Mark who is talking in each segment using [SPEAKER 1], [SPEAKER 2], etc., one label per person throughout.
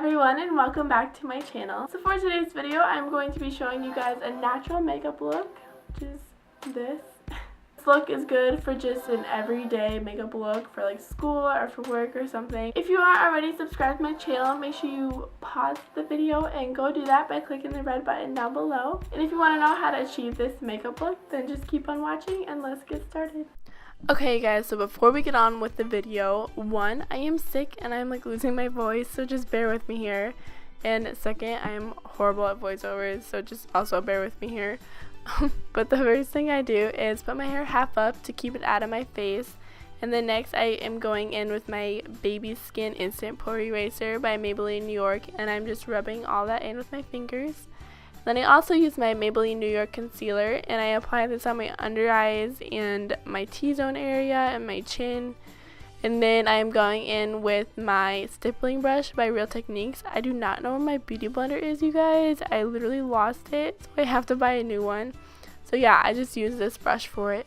[SPEAKER 1] everyone, and welcome back to my channel. So for today's video, I'm going to be showing you guys a natural makeup look, which is this. This look is good for just an everyday makeup look for like school or for work or something. If you aren't already subscribed to my channel, make sure you pause the video and go do that by clicking the red button down below. And if you want to know how to achieve this makeup look, then just keep on watching and let's get started. Okay guys, so before we get on with the video, one, I am sick and I'm like losing my voice, so just bear with me here. And second, I'm horrible at voiceovers, so just also bear with me here. But the first thing I do is put my hair half up to keep it out of my face. And then next I am going in with my Baby Skin Instant Pore Eraser by Maybelline New York, and I'm just rubbing all that in with my fingers. Then I also use my Maybelline New York concealer, and I apply this on my under eyes and my T-zone area and my chin. And then I am going in with my stippling brush by Real Techniques. I do not know where my beauty blender is, you guys. I literally lost it, so I have to buy a new one. So yeah, I just use this brush for it.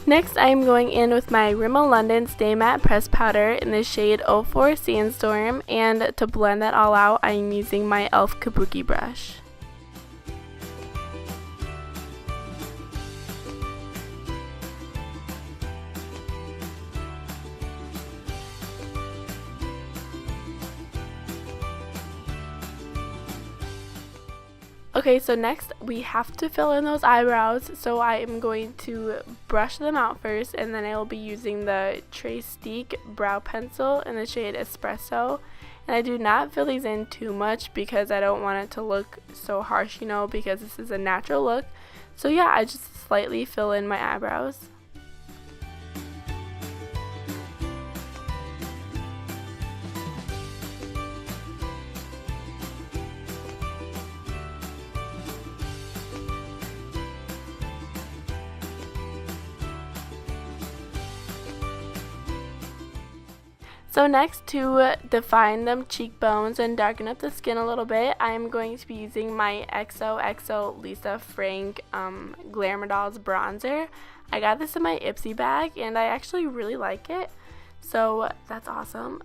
[SPEAKER 1] Next, I am going in with my Rimmel London Stay Matte Press Powder in the shade 04 Sandstorm, and to blend that all out, I am using my e.l.f. Kabuki brush. Okay, so next we have to fill in those eyebrows, so I am going to brush them out first, and then I will be using the Trace brow pencil in the shade Espresso. And I do not fill these in too much because I don't want it to look so harsh, you know, because this is a natural look. So yeah, I just slightly fill in my eyebrows. So next, to define them cheekbones and darken up the skin a little bit, I am going to be using my XOXO Lisa Frank Glamour Dolls bronzer. I got this in my Ipsy bag and I actually really like it, so that's awesome.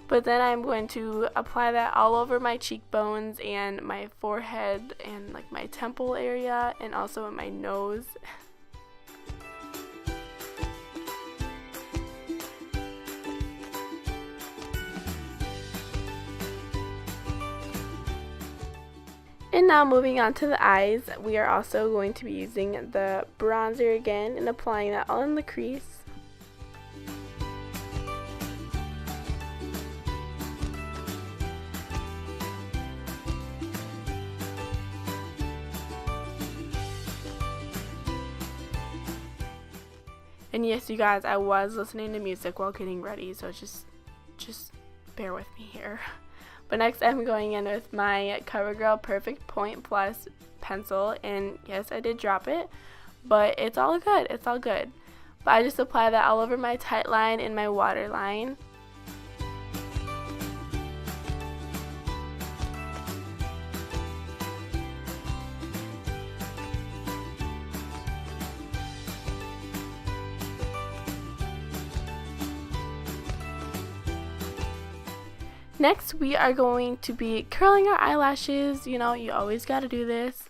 [SPEAKER 1] But then I'm going to apply that all over my cheekbones and my forehead and like my temple area and also in my nose. And now moving on to the eyes, we are also going to be using the bronzer again and applying that all in the crease. And yes, you guys, I was listening to music while getting ready, so just bear with me here. But next I'm going in with my CoverGirl Perfect Point Plus pencil, and yes, I did drop it, but it's all good, it's all good. But I just apply that all over my tight line and my waterline. Next, we are going to be curling our eyelashes. You know, you always gotta do this.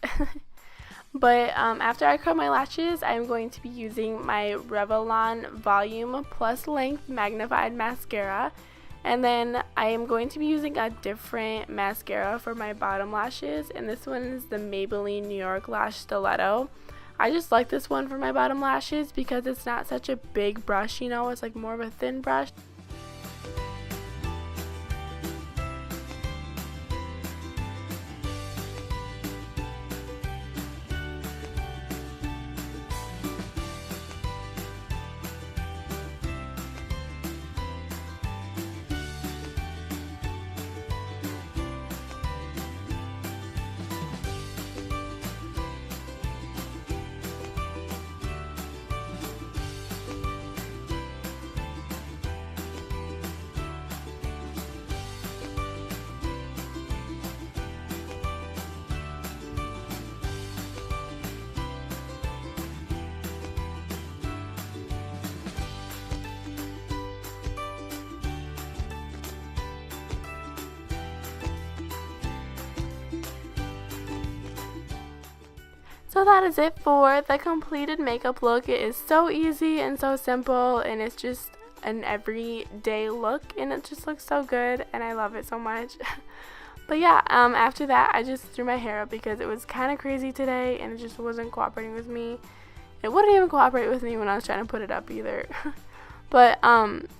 [SPEAKER 1] But after I curl my lashes, I'm going to be using my Revlon Volume Plus Length Magnified Mascara. And then I am going to be using a different mascara for my bottom lashes. And this one is the Maybelline New York Lash Stiletto. I just like this one for my bottom lashes because it's not such a big brush, you know, it's like more of a thin brush. So that is it for the completed makeup look. It is so easy and so simple, and it's just an everyday look, and it just looks so good, and I love it so much. But yeah, after that I just threw my hair up because it was kind of crazy today and it just wasn't cooperating with me. It wouldn't even cooperate with me when I was trying to put it up either. But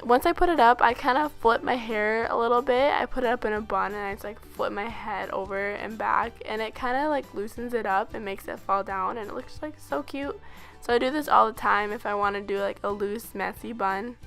[SPEAKER 1] once I put it up, I kind of flipped my hair a little bit. I put it up in a bun and I just like flip my head over and back, and it kind of like loosens it up and makes it fall down, and it looks like so cute. So I do this all the time if I want to do like a loose messy bun.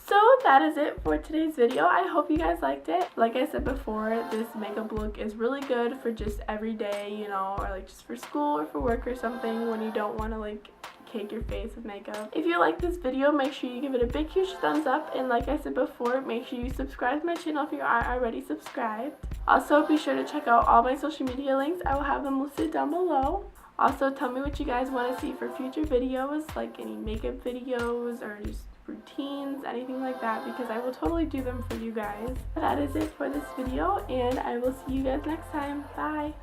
[SPEAKER 1] So that is it for today's video. I hope you guys liked it. Like I said before, this makeup look is really good for just every day, you know, or like just for school or for work or something when you don't want to like cake your face with makeup. If you like this video, make sure you give it a big huge thumbs up, and like I said before, make sure you subscribe to my channel if you are already subscribed. Also, be sure to check out all my social media links. I will have them listed down below. Also, tell me what you guys want to see for future videos, like any makeup videos or just routines, anything like that, because I will totally do them for you guys. That is it for this video, and I will see you guys next time. Bye!